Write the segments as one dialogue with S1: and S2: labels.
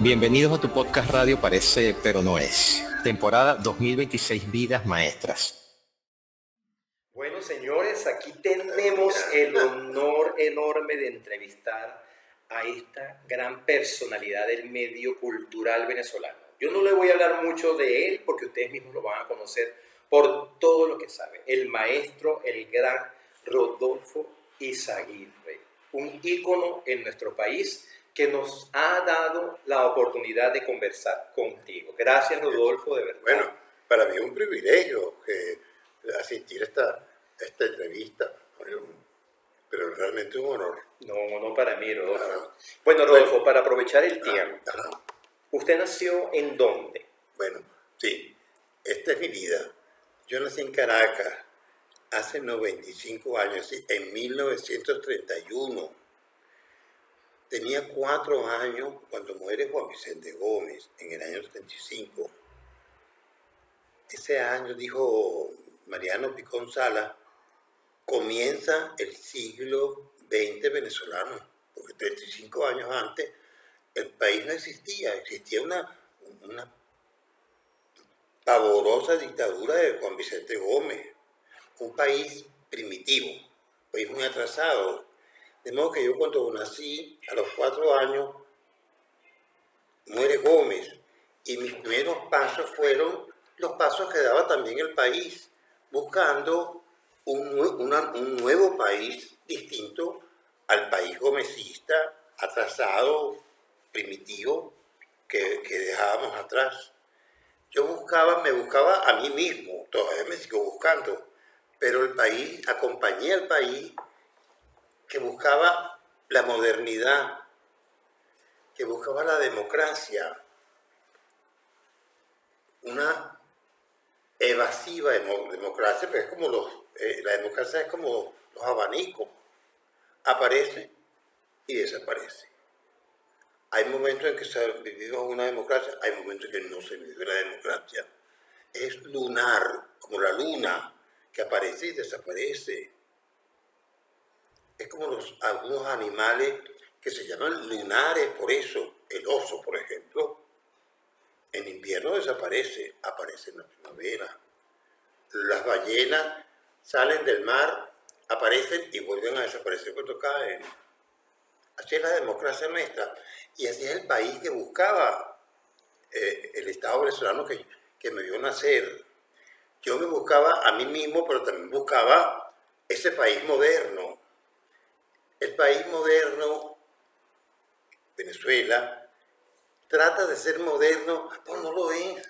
S1: Bienvenidos a tu podcast radio Parece pero no es. Temporada 2026 Vidas Maestras.
S2: Bueno, señores, aquí tenemos el honor enorme de entrevistar a esta gran personalidad del medio cultural venezolano. Yo no le voy a hablar mucho de él porque ustedes mismos lo van a conocer por todo lo que sabe. El maestro, el gran Rodolfo Izaguirre, un ícono en nuestro país que nos ha dado la oportunidad de conversar contigo. Gracias, Rodolfo, de verdad.
S3: Bueno, para mí es un privilegio asistir a esta entrevista, bueno, pero realmente un honor.
S2: No para mí, Rodolfo.
S3: Ajá.
S2: Bueno, Rodolfo, para aprovechar el tiempo,
S3: Ajá.
S2: ¿usted nació en dónde?
S3: Bueno, sí, esta es mi vida. Yo nací en Caracas hace 95 años, sí, en 1931. Tenía 4 años cuando muere Juan Vicente Gómez, en el año 75. Ese año, dijo Mariano Picón Sala, comienza el siglo XX venezolano, porque 35 años antes el país no existía, existía una pavorosa dictadura de Juan Vicente Gómez, un país primitivo, un país muy atrasado. De modo que yo cuando nací, a los 4 años, muere Gómez, y mis primeros pasos fueron los pasos que daba también el país, buscando un nuevo país distinto al país gomecista, atrasado, primitivo, que dejábamos atrás. Me buscaba a mí mismo, todavía me sigo buscando, pero el país, acompañé al país que buscaba la modernidad, que buscaba la democracia, una evasiva democracia, pero es como la democracia es como los abanicos, aparece y desaparece. Hay momentos en que vivimos una democracia, hay momentos en que no se vive la democracia. Es lunar, como la luna, que aparece y desaparece. Es como algunos animales que se llaman lunares, por eso. El oso, por ejemplo, en invierno desaparece, aparece en la primavera. Las ballenas salen del mar, aparecen y vuelven a desaparecer cuando caen. Así es la democracia nuestra. Y así es el país que buscaba el Estado venezolano que me vio nacer. Yo me buscaba a mí mismo, pero también buscaba ese país moderno. El país moderno, Venezuela, trata de ser moderno, pero no lo es.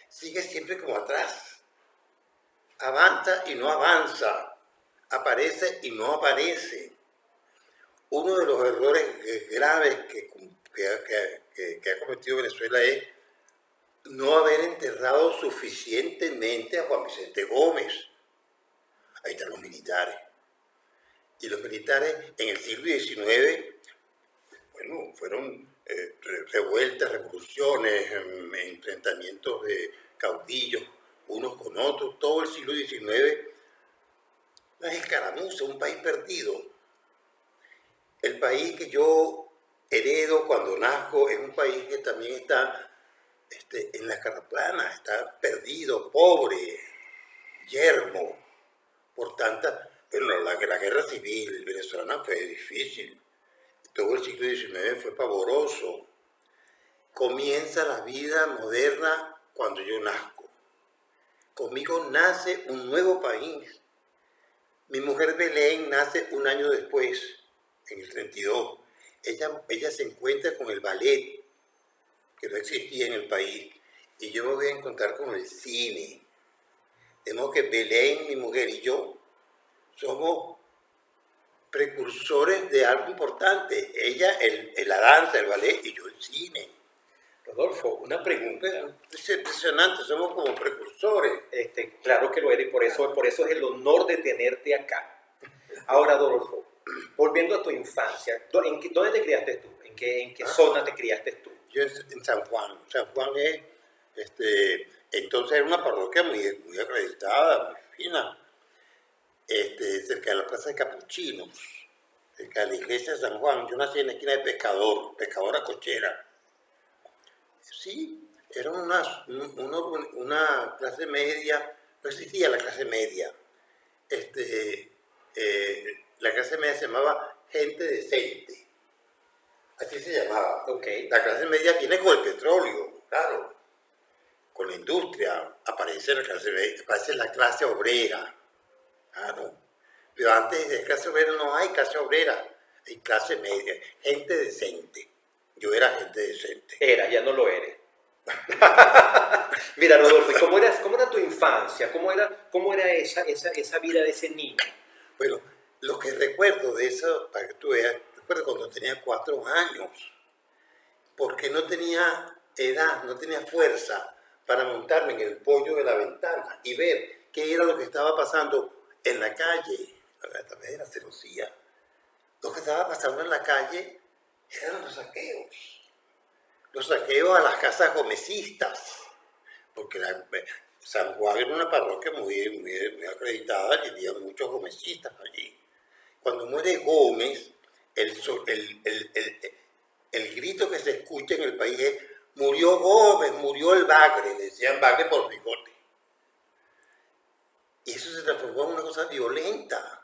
S3: Sigue siempre como atrás. Avanza y no avanza. Aparece y no aparece. Uno de los errores graves que ha cometido Venezuela es no haber enterrado suficientemente a Juan Vicente Gómez. Ahí están los militares. Y los militares en el siglo XIX, bueno, fueron revueltas, revoluciones, enfrentamientos de caudillos unos con otros. Todo el siglo XIX, una escaramuza, un país perdido. El país que yo heredo cuando nazco es un país que también está en la carraplana, está perdido, pobre, yermo, por tanta... Bueno, la guerra civil venezolana fue difícil, todo el siglo XIX fue pavoroso. Comienza la vida moderna cuando yo nazco. Conmigo nace un nuevo país. Mi mujer Belén nace un año después, en el 32. Ella se encuentra con el ballet, que no existía en el país, y yo me voy a encontrar con el cine. De modo que Belén, mi mujer, y yo somos precursores de algo importante. Ella, la danza, el ballet, y yo el cine.
S2: Rodolfo, una pregunta.
S3: Es impresionante, somos como precursores.
S2: Claro que lo eres, por eso es el honor de tenerte acá. Ahora, Rodolfo, volviendo a tu infancia, ¿dónde te criaste tú? ¿En qué zona te criaste tú?
S3: Yo en San Juan. San Juan es, entonces era una parroquia muy acreditada, muy fina, cerca de la Plaza de Capuchinos, cerca de la iglesia de San Juan. Yo nací en la esquina de Pescador, Pescadora Cochera. Sí, era una clase media, no existía la clase media. La clase media se llamaba gente decente, así se llamaba.
S2: Ok.
S3: La clase media viene con el petróleo, claro, con la industria, aparece la clase media, aparece la clase obrera, claro. Pero antes de clase obrera no hay clase obrera, hay clase media, gente decente. Yo era gente decente.
S2: Ya no lo eres. Mira, Rodolfo, ¿y cómo era tu infancia? ¿Cómo era esa vida de ese niño?
S3: Bueno, lo que recuerdo de eso, para que tú veas, recuerdo cuando tenía 4 años, porque no tenía edad, no tenía fuerza para montarme en el pollo de la ventana y ver qué era lo que estaba pasando en la calle. Esta vez era celosía. Lo que estaba pasando en la calle eran los saqueos. Los saqueos a las casas gomecistas, porque San Juan era una parroquia muy acreditada y había muchos gomecistas allí. Cuando muere Gómez, el grito que se escucha en el país es: murió Gómez, murió el Bagre, le decían Bagre por bigote. Y eso se transformó en una cosa violenta.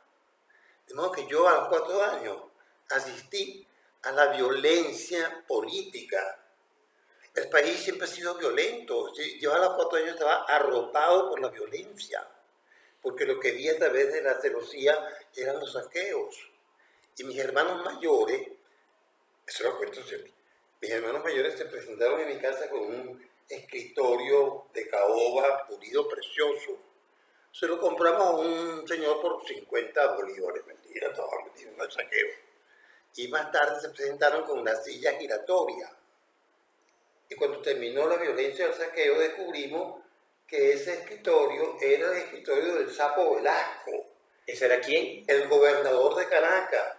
S3: De modo que yo a los 4 años asistí a la violencia política. El país siempre ha sido violento. Yo a los 4 años estaba arropado por la violencia, porque lo que vi a través de la celosía eran los saqueos. Y mis hermanos mayores, eso lo cuento siempre, mis hermanos mayores se presentaron en mi casa con un escritorio de caoba pulido precioso. Se lo compramos a un señor por 50 bolívares, mentira, estaban metidos en el saqueo. Y más tarde se presentaron con una silla giratoria. Y cuando terminó la violencia del saqueo, descubrimos que ese escritorio era el escritorio del Sapo Velasco.
S2: ¿Ese era quién?
S3: El gobernador de Caracas,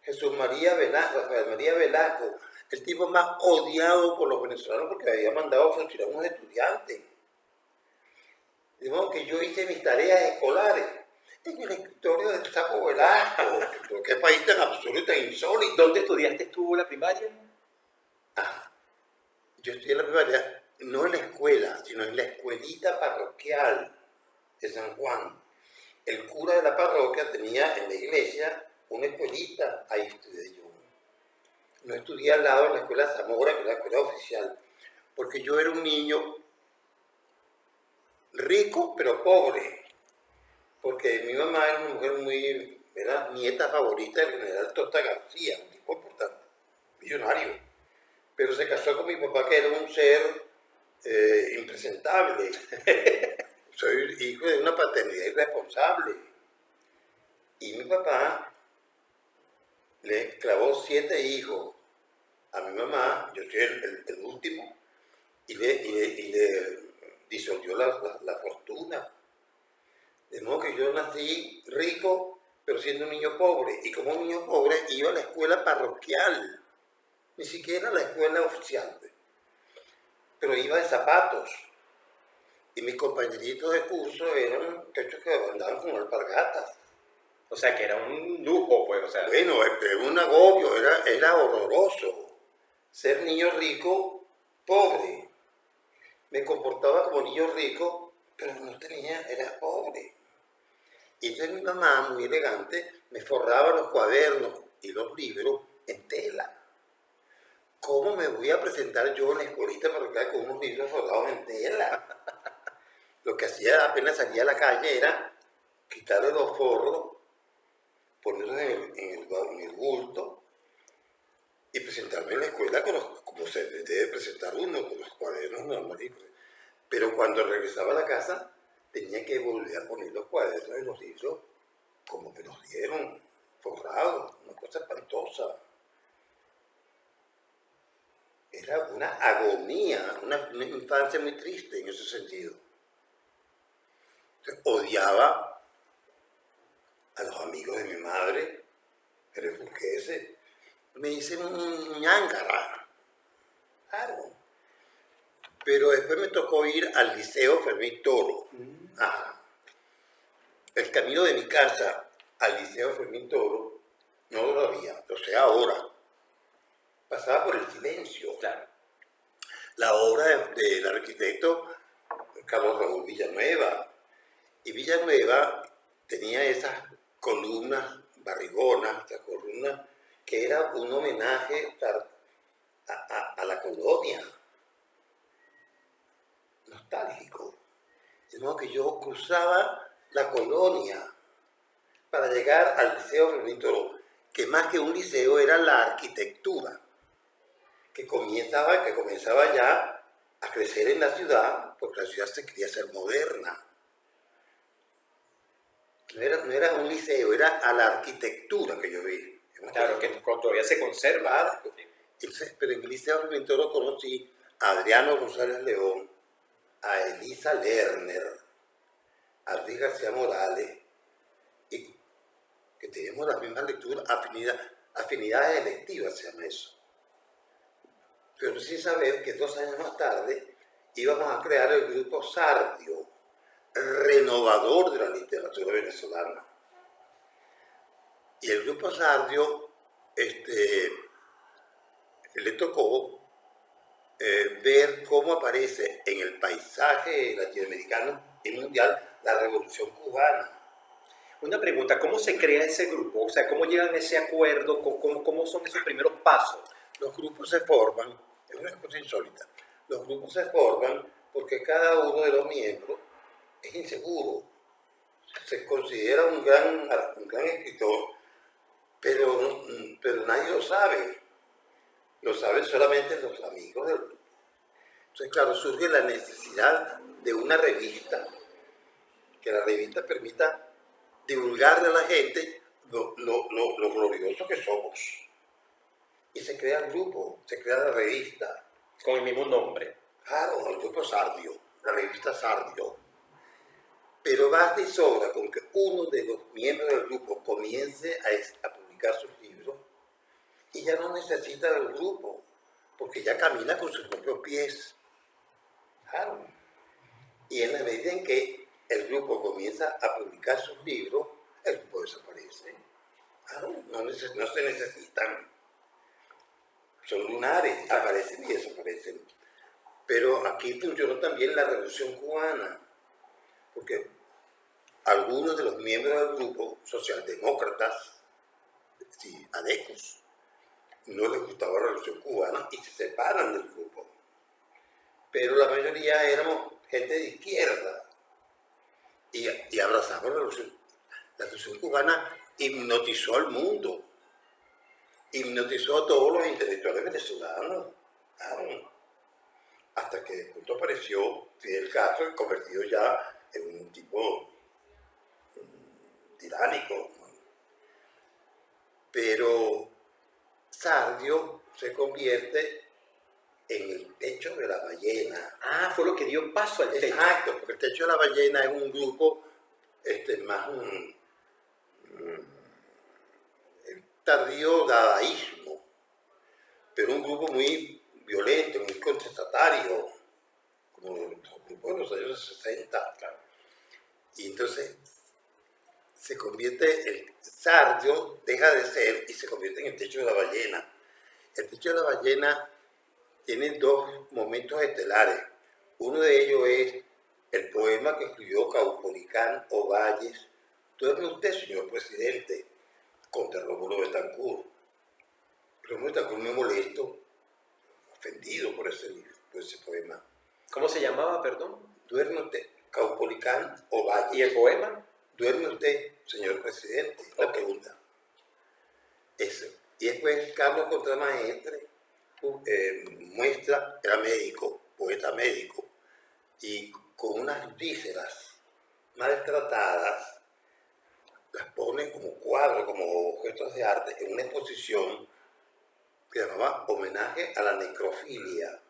S3: Rafael María Velasco, el tipo más odiado por los venezolanos porque había mandado a fusilar a unos estudiantes. De modo que yo hice mis tareas escolares en el escritorio del Sapo Velasco. ¿Qué país tan absurdo y tan insólito?
S2: ¿Dónde estudiaste tú la primaria?
S3: Yo estudié en la primaria, no en la escuela, sino en la escuelita parroquial de San Juan. El cura de la parroquia tenía en la iglesia una escuelita, ahí estudié yo. No estudié al lado de la escuela Zamora, que era la escuela oficial, porque yo era un niño rico pero pobre, porque mi mamá era una mujer era nieta favorita del general Tosta García, un tipo importante, millonario. Pero se casó con mi papá, que era un ser impresentable. Soy hijo de una paternidad irresponsable. Y mi papá le clavó 7 hijos a mi mamá, yo soy el último, y le disolvió la fortuna. De modo que yo nací rico, pero siendo un niño pobre. Y como un niño pobre, iba a la escuela parroquial. Ni siquiera a la escuela oficial, pero iba de zapatos. Y mis compañeritos de curso eran muchachos que andaban con alpargatas.
S2: O sea, que era un lujo, pues, o sea.
S3: Bueno, era un agobio, era horroroso. Ser niño rico, pobre. Me comportaba como niño rico, pero no tenía, era pobre. Y entonces mi mamá, muy elegante, me forraba los cuadernos y los libros en tela. ¿Cómo me voy a presentar yo en la escuelita parroquial con unos libros forrados en tela? Lo que hacía apenas salía a la calle era quitarle los forros, ponerlos en el bulto y presentarme en la escuela como se debe presentar uno, con los cuadernos normalitos. Pero cuando regresaba a la casa, tenía que volver a poner los cuadernos en los libros como me los dieron, forrados, una cosa espantosa. Era una agonía, una infancia muy triste en ese sentido. Odiaba a los amigos de mi madre, pero es porque me hice un ñángara. Claro. Pero después me tocó ir al Liceo Fermín Toro. El camino de mi casa al Liceo Fermín Toro no lo había, lo sé ahora. Pasaba por el silencio.
S2: Claro.
S3: la obra del arquitecto Carlos Raúl Villanueva. Y Villanueva tenía esas columnas barrigonas, estas columnas que era un homenaje a la colonia, nostálgico. De modo que yo cruzaba la colonia para llegar al Liceo Fermín Toro, que más que un liceo era la arquitectura, que comenzaba ya a crecer en la ciudad, porque la ciudad se quería ser moderna. No era un liceo, era a la arquitectura que yo vi.
S2: Claro, que todavía se conserva.
S3: Pero en el Liceo Fermín Toro conocí a Adriano González León, a Elisa Lerner, a Luis García Morales, y que teníamos las mismas lecturas, afinidades electivas se llama eso. Pero sin saber que 2 años más tarde íbamos a crear el grupo Sardio, renovador de la literatura venezolana. Y el grupo Sardio le tocó ver cómo aparece en el paisaje latinoamericano y mundial la Revolución Cubana.
S2: Una pregunta, ¿cómo se crea ese grupo? O sea, ¿cómo llegan a ese acuerdo? ¿Cómo son esos primeros pasos?
S3: Los grupos se forman, es una cosa insólita, los grupos se forman porque cada uno de los miembros es inseguro. Se considera un gran escritor, pero nadie lo sabe. Lo saben solamente los amigos del grupo. Entonces, claro, surge la necesidad de una revista, que la revista permita divulgarle a la gente lo glorioso que somos. Y se crea el grupo, se crea la revista.
S2: Con el mismo nombre.
S3: Claro, el grupo Sardio, la revista Sardio. Pero basta y sobra con que uno de los miembros del grupo comience a publicar sus libros y ya no necesita del grupo, porque ya camina con sus propios pies. Claro. Y en la medida en que el grupo comienza a publicar sus libros, el grupo desaparece. Claro, no se necesitan. Son lunares, aparecen y desaparecen. Pero aquí funcionó también la Revolución Cubana, porque algunos de los miembros del grupo, socialdemócratas, sí, adecos, no les gustaba la Revolución Cubana y se separan del grupo. Pero la mayoría éramos gente de izquierda y abrazamos la Revolución. La Revolución Cubana hipnotizó al mundo, hipnotizó a todos los intelectuales venezolanos. Hasta que de pronto apareció Fidel Castro, convertido ya en un tipo tiránico. Pero Sardio se convierte en el Techo de la Ballena.
S2: Ah, fue lo que dio paso al techo.
S3: Exacto, porque el Techo de la Ballena es un grupo más tardío dadaísmo, pero un grupo muy violento, muy contestatario, como los grupos de los años 60.
S2: Claro.
S3: Y entonces se convierte, el Sardio deja de ser y se convierte en el Techo de la Ballena. El Techo de la Ballena tiene 2 momentos estelares. Uno de ellos es el poema que escribió Caupolicán Ovalles, "Duerme usted, señor presidente", contra Rómulo Betancourt. Rómulo Betancourt muy molesto, ofendido por ese poema.
S2: ¿Cómo se llamaba, perdón?
S3: "Duerme usted", Caupolicán Ovalles.
S2: ¿Y el poema?
S3: "¿Duerme usted, señor presidente?", la pregunta. Eso. Y después Carlos Contramaestre muestra, era médico, poeta médico, y con unas vísceras maltratadas, las pone como cuadros, como objetos de arte, en una exposición que se llamaba Homenaje a la Necrofilia.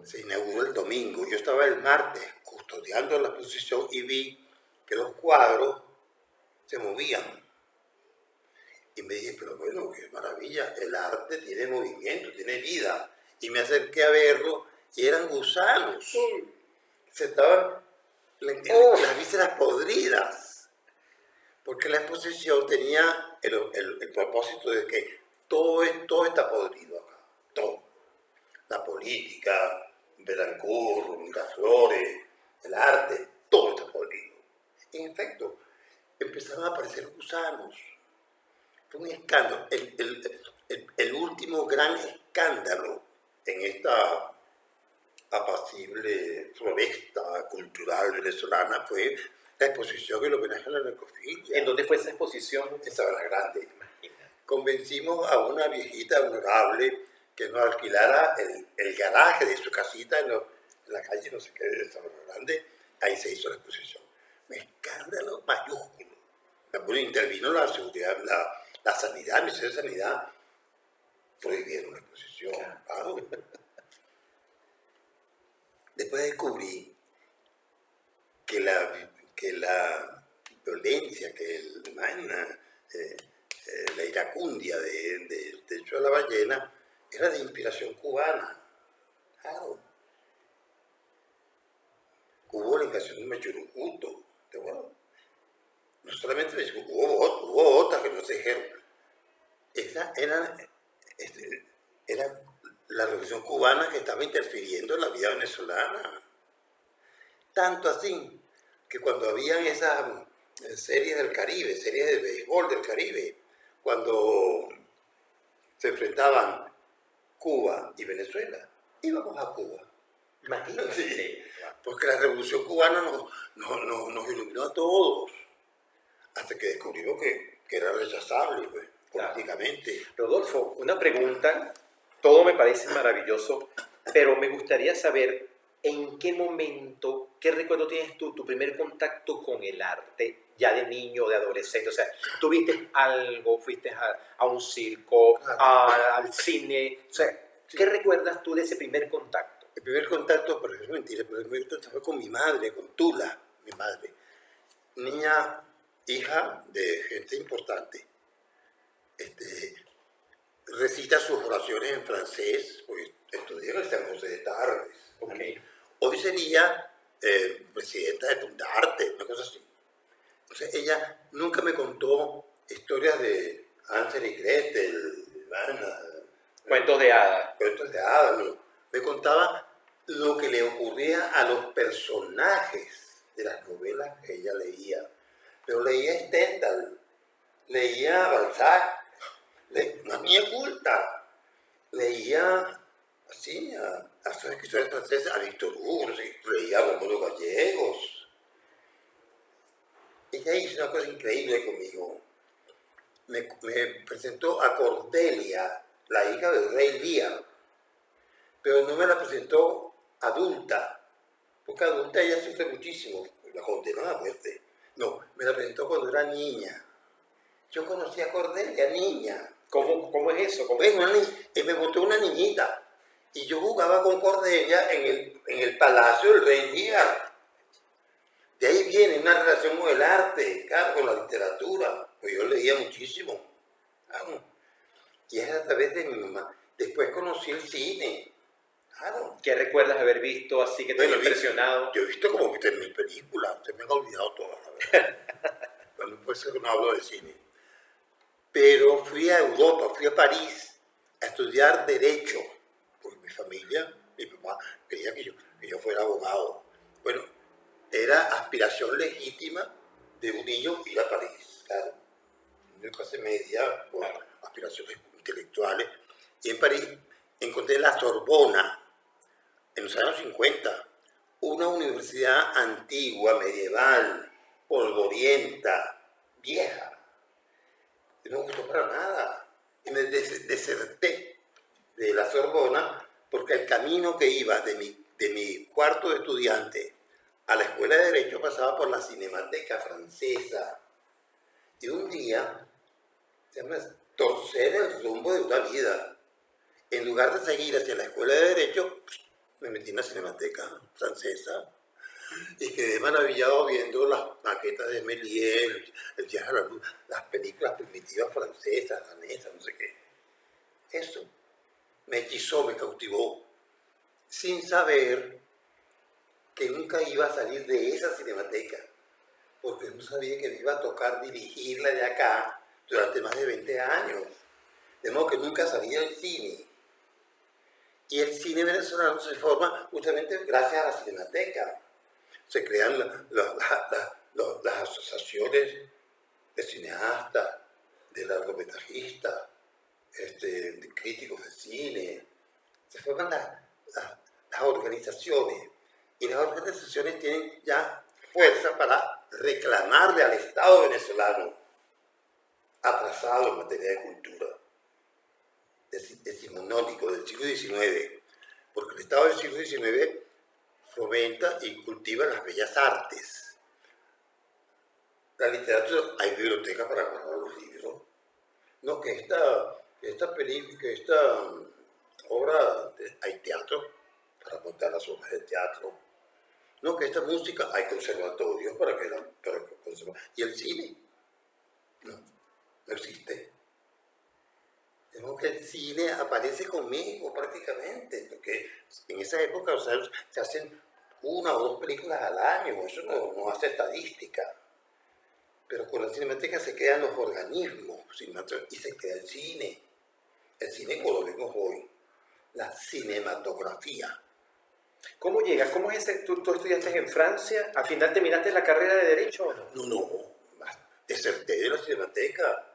S3: Se inauguró el domingo. Yo estaba el martes custodiando la exposición y vi que los cuadros se movían. Y me dije, pero bueno, qué maravilla, el arte tiene movimiento, tiene vida. Y me acerqué a verlo y eran gusanos. Se estaban las vísceras podridas. Porque la exposición tenía el propósito de que todo está podrido acá, todo. la política, Betancourt, Miraflores, el arte, todo está podrido. En efecto, empezaron a aparecer gusanos. Fue un escándalo. El último gran escándalo en esta apacible floresta cultural venezolana fue la exposición en homenaje a la narcofilia.
S2: ¿En dónde fue esa exposición?
S3: En Sabana Grande.
S2: Imagina.
S3: Convencimos a una viejita honorable que nos alquilara el garaje de su casita en la calle no sé qué de Sabana Grande. Ahí se hizo la exposición. Un escándalo mayúsculo. Bueno, intervino la seguridad, la sanidad, el Ministerio de Sanidad. Prohibieron la exposición. Claro. Después descubrí que la violencia, la iracundia del techo de la ballena era de inspiración cubana. Claro. Hubo la invasión de Machurucuto, ¿de acuerdo? No solamente hubo otras que no se dijeron. Era la revolución cubana que estaba interfiriendo en la vida venezolana. Tanto así que cuando habían esas series del Caribe, series de béisbol del Caribe, cuando se enfrentaban Cuba y Venezuela, íbamos a Cuba.
S2: Imagínate.
S3: Sí, porque la revolución cubana nos iluminó a todos, hasta que descubrimos que era rechazable, pues, políticamente.
S2: Rodolfo, una pregunta, todo me parece maravilloso, pero me gustaría saber en qué momento, qué recuerdo tienes tú, tu primer contacto con el arte, ya de niño o de adolescente. O sea, ¿tú viste algo, fuiste a un circo, al cine? O sea, ¿qué recuerdas tú de ese primer contacto?
S3: El primer contacto, pero es mentira, pero el primer contacto fue con mi madre, con Tula, mi madre. Niña, hija de gente importante. Recita sus oraciones en francés, porque estudió en San José de Tarbes.
S2: Okay.
S3: Hoy sería presidenta de Fundarte, una cosa así. Entonces ella nunca me contó historias de Hansel y Gretel,
S2: Cuentos de hadas.
S3: Cuentos de hadas, no. Me contaba lo que le ocurría a los personajes de las novelas que ella leía. Pero leía Stendhal, leía Balzac, una niña culta, leía así a sus escritores franceses, a Víctor Hugo, no sé, leía a Rómulo Gallegos. Ella hizo una cosa increíble conmigo. Me presentó a Cordelia, la hija del rey Lear, pero no me la presentó adulta, porque adulta ella sufre muchísimo, la condenó a muerte. No, me la presentó cuando era niña. Yo conocí a Cordelia, niña.
S2: ¿Cómo es eso?
S3: Bueno, me montó una niñita y yo jugaba con Cordelia en el palacio del rey Lear. De ahí viene una relación con el arte, claro, con la literatura, pues yo leía muchísimo. Claro. Y es a través de mi mamá. Después conocí el cine. Claro.
S2: ¿Qué recuerdas haber visto así que te haya impresionado?
S3: Yo he visto como 3.000 películas, usted me ha olvidado todas, la verdad. Bueno, puede ser que no hablo de cine. Pero fui a Europa, fui a París a estudiar Derecho, porque mi familia, mi papá, quería que yo fuera abogado. Bueno, era aspiración legítima de un niño ir a París, claro. De clase media, con aspiraciones intelectuales. Y en París encontré la Sorbona, en los años 50, una universidad antigua, medieval, polvorienta, vieja. Y no me gustó para nada. Y me deserté de la Sorbona porque el camino que iba de mi cuarto de estudiante a la escuela de Derecho pasaba por la Cinemateca Francesa. Y un día se llama torcer el rumbo de una vida. En lugar de seguir hacia la escuela de Derecho, me metí en la Cinemateca Francesa y quedé maravillado viendo las maquetas de Méliès, el viaje a la luz, las películas primitivas francesas, danesas, no sé qué. Eso me hechizó, me cautivó, sin saber que nunca iba a salir de esa cinemateca, porque no sabía que me iba a tocar dirigirla de acá durante más de 20 años. De modo que nunca salí del cine. Y el cine venezolano se forma justamente gracias a la Cinemateca. Se crean las asociaciones de cineastas, de largometrajistas, de críticos de cine. Se forman las organizaciones. Y las organizaciones tienen ya fuerza para reclamarle al Estado venezolano, atrasado en materia de cultura, decimonónico del siglo XIX, porque el Estado del siglo XIX fomenta y cultiva las bellas artes. La literatura, hay bibliotecas para guardar los libros. No, que esta película, que esta obra, hay teatro para montar las obras de teatro. No, que esta música, hay conservatorios para conservar. Y el cine, no existe. Tengo que el cine aparece conmigo prácticamente, porque en esa época, o sea, se hacen 1 o 2 películas al año, eso no hace estadística. Pero con la Cinemateca se quedan los organismos y se queda el cine como lo vemos hoy, la cinematografía.
S2: ¿Cómo llegas? ¿Cómo es ese? ¿Tú estudiaste en Francia? ¿Al final terminaste la carrera de Derecho o no?
S3: No, deserté de la Cinemateca.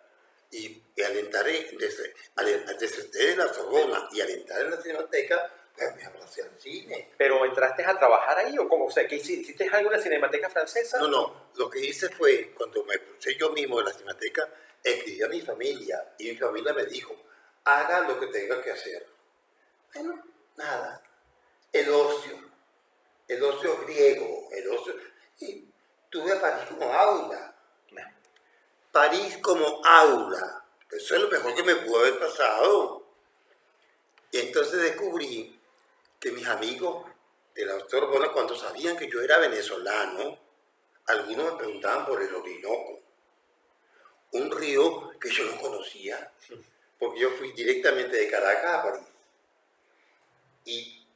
S3: Y al entrar deserté de la Sorbona y al entrar en la Cinemateca, pues me abracé al cine.
S2: ¿Pero entraste a trabajar ahí o cómo? O sea, ¿qué hiciste alguna cinemateca francesa?
S3: No, lo que hice fue, cuando me puse yo mismo en la Cinemateca, escribí a mi familia y mi familia me dijo, haga lo que tenga que hacer. Bueno, nada, el ocio griego, y tuve a París como aula. París como aula. Eso es lo mejor que me pudo haber pasado. Y entonces descubrí que mis amigos de la Sorbona, cuando sabían que yo era venezolano, algunos me preguntaban por el Orinoco, un río que yo no conocía, porque yo fui directamente de Caracas a París. Y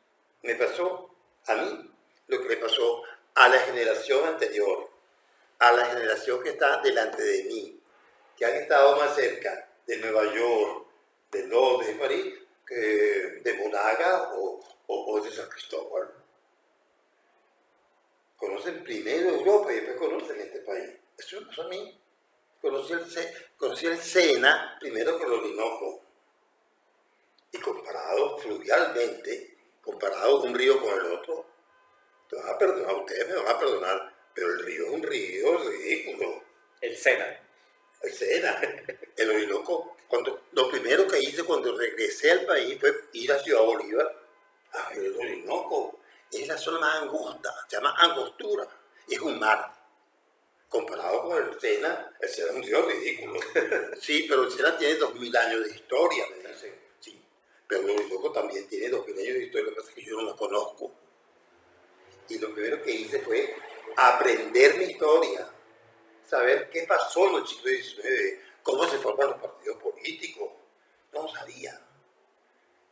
S3: me pasó a mí lo que le pasó a la generación anterior, a la generación que está delante de mí, que han estado más cerca de Nueva York, de Londres, de París, que de Monaga o de San Cristóbal. Conocen primero Europa y después conocen este país. Eso me pasó a mí. Conocí el Sena primero que el Orinoco. Y comparado fluvialmente, comparado un río con el otro, ustedes me van a perdonar, pero el río es un río ridículo.
S2: El Sena.
S3: El Sena, el Orinoco. Lo primero que hice cuando regresé al país fue ir a Ciudad Bolívar a ver el Orinoco. Es la zona más angosta, se llama Angostura, y es un mar. Comparado con el Sena es un río ridículo. Sí, pero el Sena tiene 2000 años de historia, me dicen. Sí, pero el Orinoco también tiene 2000 años de historia, lo que pasa es que yo no lo conozco. Y lo primero que hice fue aprender mi historia, saber qué pasó en el siglo XIX, cómo se forman los partidos políticos. No sabía.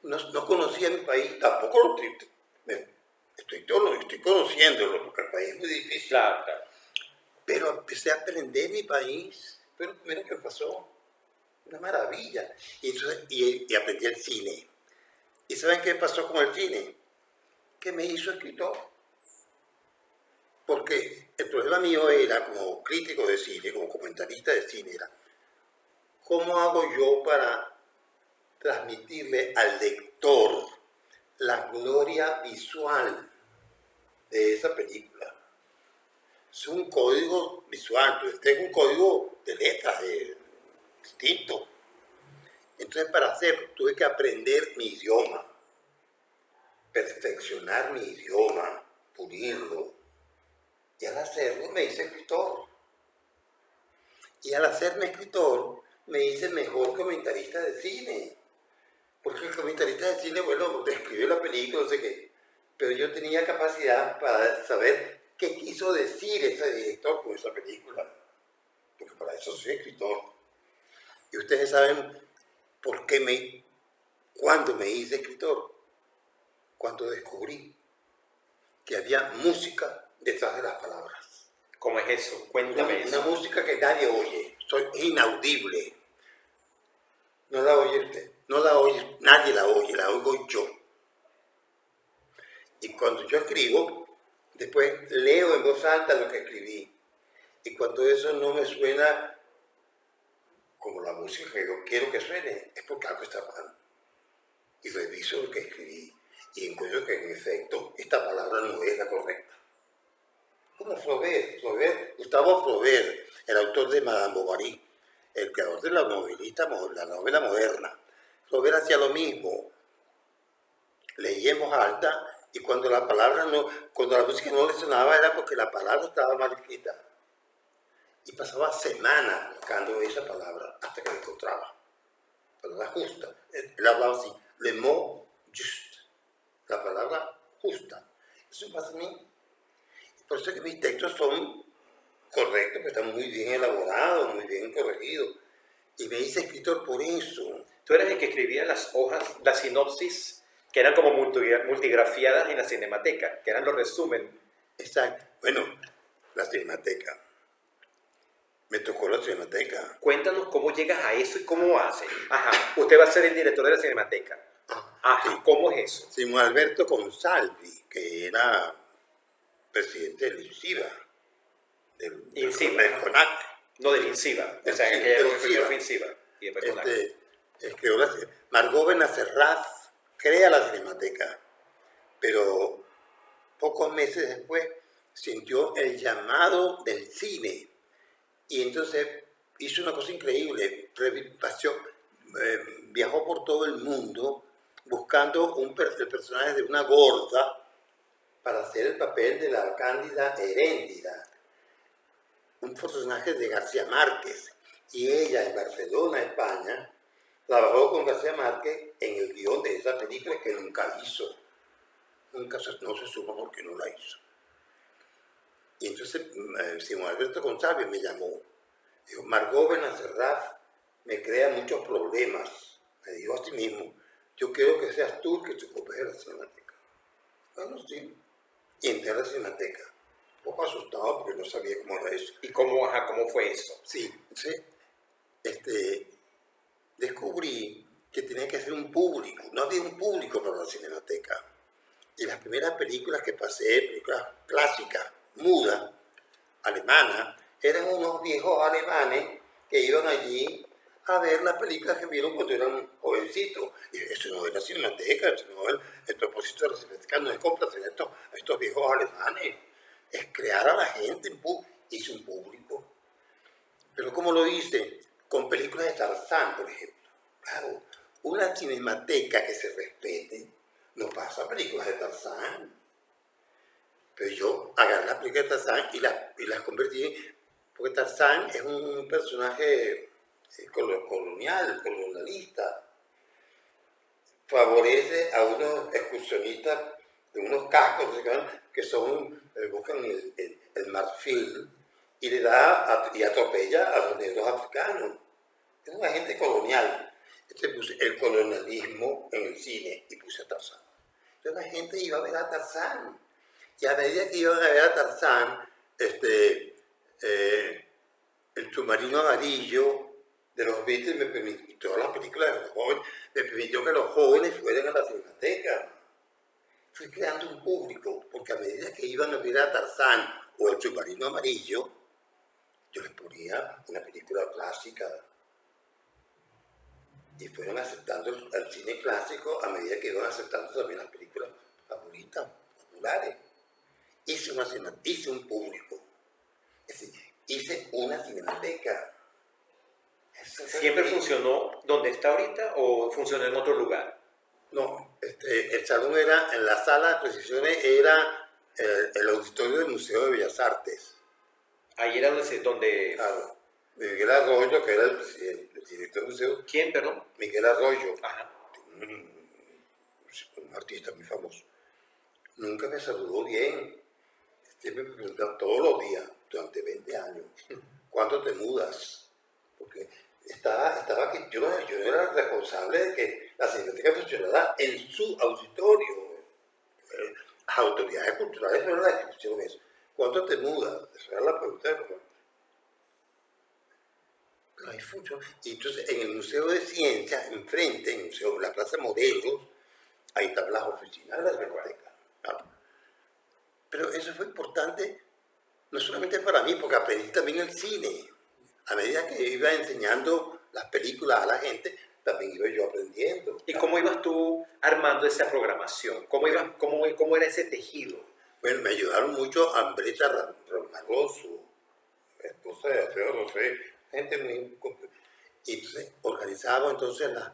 S3: No conocía mi país, tampoco lo estoy conociéndolo, porque el país es muy difícil.
S2: Claro.
S3: Pero empecé a aprender mi país. Fue lo primero que pasó. Una maravilla. Y aprendí el cine. ¿Y saben qué pasó con el cine? Que me hizo escritor. Porque el problema mío era, como crítico de cine, como comentarista de cine, era ¿cómo hago yo para transmitirle al lector la gloria visual de esa película? Es un código visual, pero este es un código de letras distinto. Entonces, para hacerlo, tuve que aprender mi idioma, perfeccionar mi idioma, pulirlo. Y al hacerlo me hice escritor. Y al hacerme escritor me hice mejor comentarista de cine. Porque el comentarista de cine, bueno, describió la película, no sé qué. Pero yo tenía capacidad para saber qué quiso decir ese director con esa película. Porque para eso soy escritor. Y ustedes saben por qué cuándo me hice escritor. Cuando descubrí que había música detrás de las palabras.
S2: ¿Cómo es eso? Cuéntame eso.
S3: Una música que nadie oye, es inaudible. No la oye usted, no la oye, nadie la oye, la oigo yo. Y cuando yo escribo, después leo en voz alta lo que escribí. Y cuando eso no me suena como la música que yo quiero que suene, es porque algo está mal. Y reviso lo que escribí y encuentro que en efecto esta palabra no es la correcta. Como Gustavo Flaubert, el autor de Madame Bovary, el creador de la novela moderna. Flaubert hacía lo mismo. Leía en voz alta y cuando la música no le sonaba era porque la palabra estaba mal escrita. Y pasaba semanas buscando esa palabra hasta que la encontraba. Palabra justa. Él hablaba así, le mot juste, la palabra justa. Eso pasa a mí. Por eso es que mis textos son correctos, que están muy bien elaborados, muy bien corregidos. Y me hice escritor por eso.
S2: Tú eres el que escribía las hojas, las sinopsis, que eran como multigrafiadas en la Cinemateca, que eran los resúmenes.
S3: Exacto. Bueno, la Cinemateca. Me tocó la Cinemateca.
S2: Cuéntanos cómo llegas a eso y cómo haces. Ajá, usted va a ser el director de la Cinemateca. Ajá,
S3: Sí.
S2: ¿cómo es eso?
S3: Simón Alberto Consalvi, que era presidente del INSIBA, del CONAC.
S2: No, del INSIBA. O sea,
S3: Sí,
S2: que
S3: del
S2: primero
S3: INSIBA.
S2: fue INSIBA y después CONAC.
S3: Margot Benacerraf crea la Cinemateca, pero pocos meses después sintió el llamado del cine y entonces hizo una cosa increíble, viajó por todo el mundo buscando el personaje de una gorda para hacer el papel de la Cándida Heréndida, un personaje de García Márquez. Y ella en Barcelona, España, trabajó con García Márquez en el guión de esa película que nunca hizo. No se supo por qué no la hizo. Y entonces Simón Alberto Consalvi me llamó. Dijo, Margot Benacerraf me crea muchos problemas. Me dijo a sí mismo, yo quiero que seas tú el que te ocupes de la Cinemateca. Bueno, sí. Y entré a la Cinemateca. Un poco asustado porque no sabía cómo era eso.
S2: ¿Y cómo fue eso?
S3: Sí. Descubrí que tenía que ser un público. No había un público para la Cinemateca. Y las primeras películas que pasé, películas clásicas, mudas, alemanas, eran unos viejos alemanes que iban allí a ver las películas que vieron cuando eran jovencitos. Y eso no es la Cinemateca, eso no es el propósito de la Cinemateca, no es complacer a estos viejos alemanes, es crear a la gente, hice un público. Pero ¿cómo lo hice? Con películas de Tarzán, por ejemplo. Claro, una Cinemateca que se respete no pasa películas de Tarzán. Pero yo agarré las películas de Tarzán y las convertí, porque Tarzán es un personaje colonialista. Favorece a unos excursionistas de unos cascos que buscan el marfil y le da y atropella a los negros africanos. Es un agente colonial. Entonces puse el colonialismo en el cine y puse a Tarzán. Entonces la gente iba a ver a Tarzán. Y a medida que iban a ver a Tarzán, el submarino amarillo de los Beatles me permitió, todas las películas de los jóvenes, me permitió que los jóvenes fueran a la Cinemateca. Fui creando un público, porque a medida que iban a ver a Tarzán o el submarino amarillo, yo les ponía una película clásica. Y fueron aceptando el cine clásico a medida que iban aceptando también las películas favoritas, populares. Hice un público. Es decir, hice una Cinemateca.
S2: ¿Siempre funcionó donde está ahorita o funcionó en otro lugar?
S3: No, el salón era, en la sala de exposiciones era el auditorio del Museo de Bellas Artes.
S2: Ahí era donde...
S3: Claro. Miguel Arroyo, que era el director del museo.
S2: ¿Quién, perdón?
S3: Miguel Arroyo.
S2: Ajá.
S3: Un artista muy famoso. Nunca me saludó bien. Siempre me preguntaba todos los días, durante 20 años, ¿cuándo te mudas? Porque estaba aquí, yo no era responsable de que la Cinemateca funcionara en su auditorio. Las autoridades culturales fueron las que pusieron eso. ¿Cuándo te mudas? Esa era la pregunta. Pero ahí funcionó. Y entonces en el Museo de Ciencias, enfrente, en la Plaza Morelos, ahí estaban las oficinas de la Cinemateca. Pero eso fue importante, no solamente para mí, porque aprendí también el cine. A medida que iba enseñando las películas a la gente, también iba yo aprendiendo.
S2: ¿Y cómo ibas tú armando esa programación? ¿Cómo era ese tejido?
S3: Bueno, me ayudaron mucho Ambreta Romaroso, esposa de Alfredo Rosé, gente muy... Y entonces organizábamos entonces las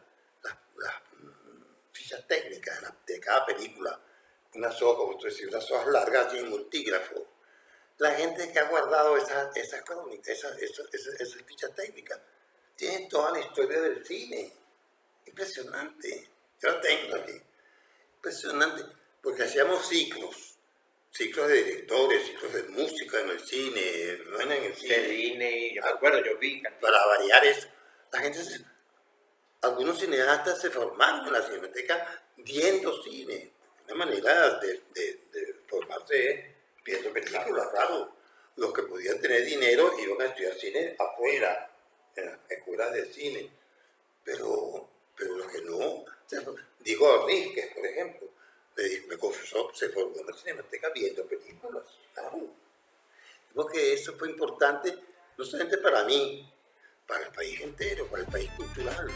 S3: fichas técnicas de cada película. Unas hojas, como tú decías, unas hojas largas y en multígrafo. La gente que ha guardado esas crónicas, esas fichas técnicas, tiene toda la historia del cine. Impresionante. Yo la tengo aquí. Impresionante. Porque hacíamos ciclos de directores, ciclos de música en el cine, no en el cine.
S2: Fellini, yo me acuerdo, yo vi.
S3: Para variar eso. La gente, algunos cineastas se formaron en la Cinemateca viendo cine. Una manera de formarse es viendo películas, claro. Los que podían tener dinero iban a estudiar cine afuera, en las escuelas de cine. Pero los que no, Diego Ríquez, por ejemplo, me confesó, se formó en la Cinemateca viendo películas, claro. Creo que eso fue importante, no solamente para mí, para el país entero, para el país cultural.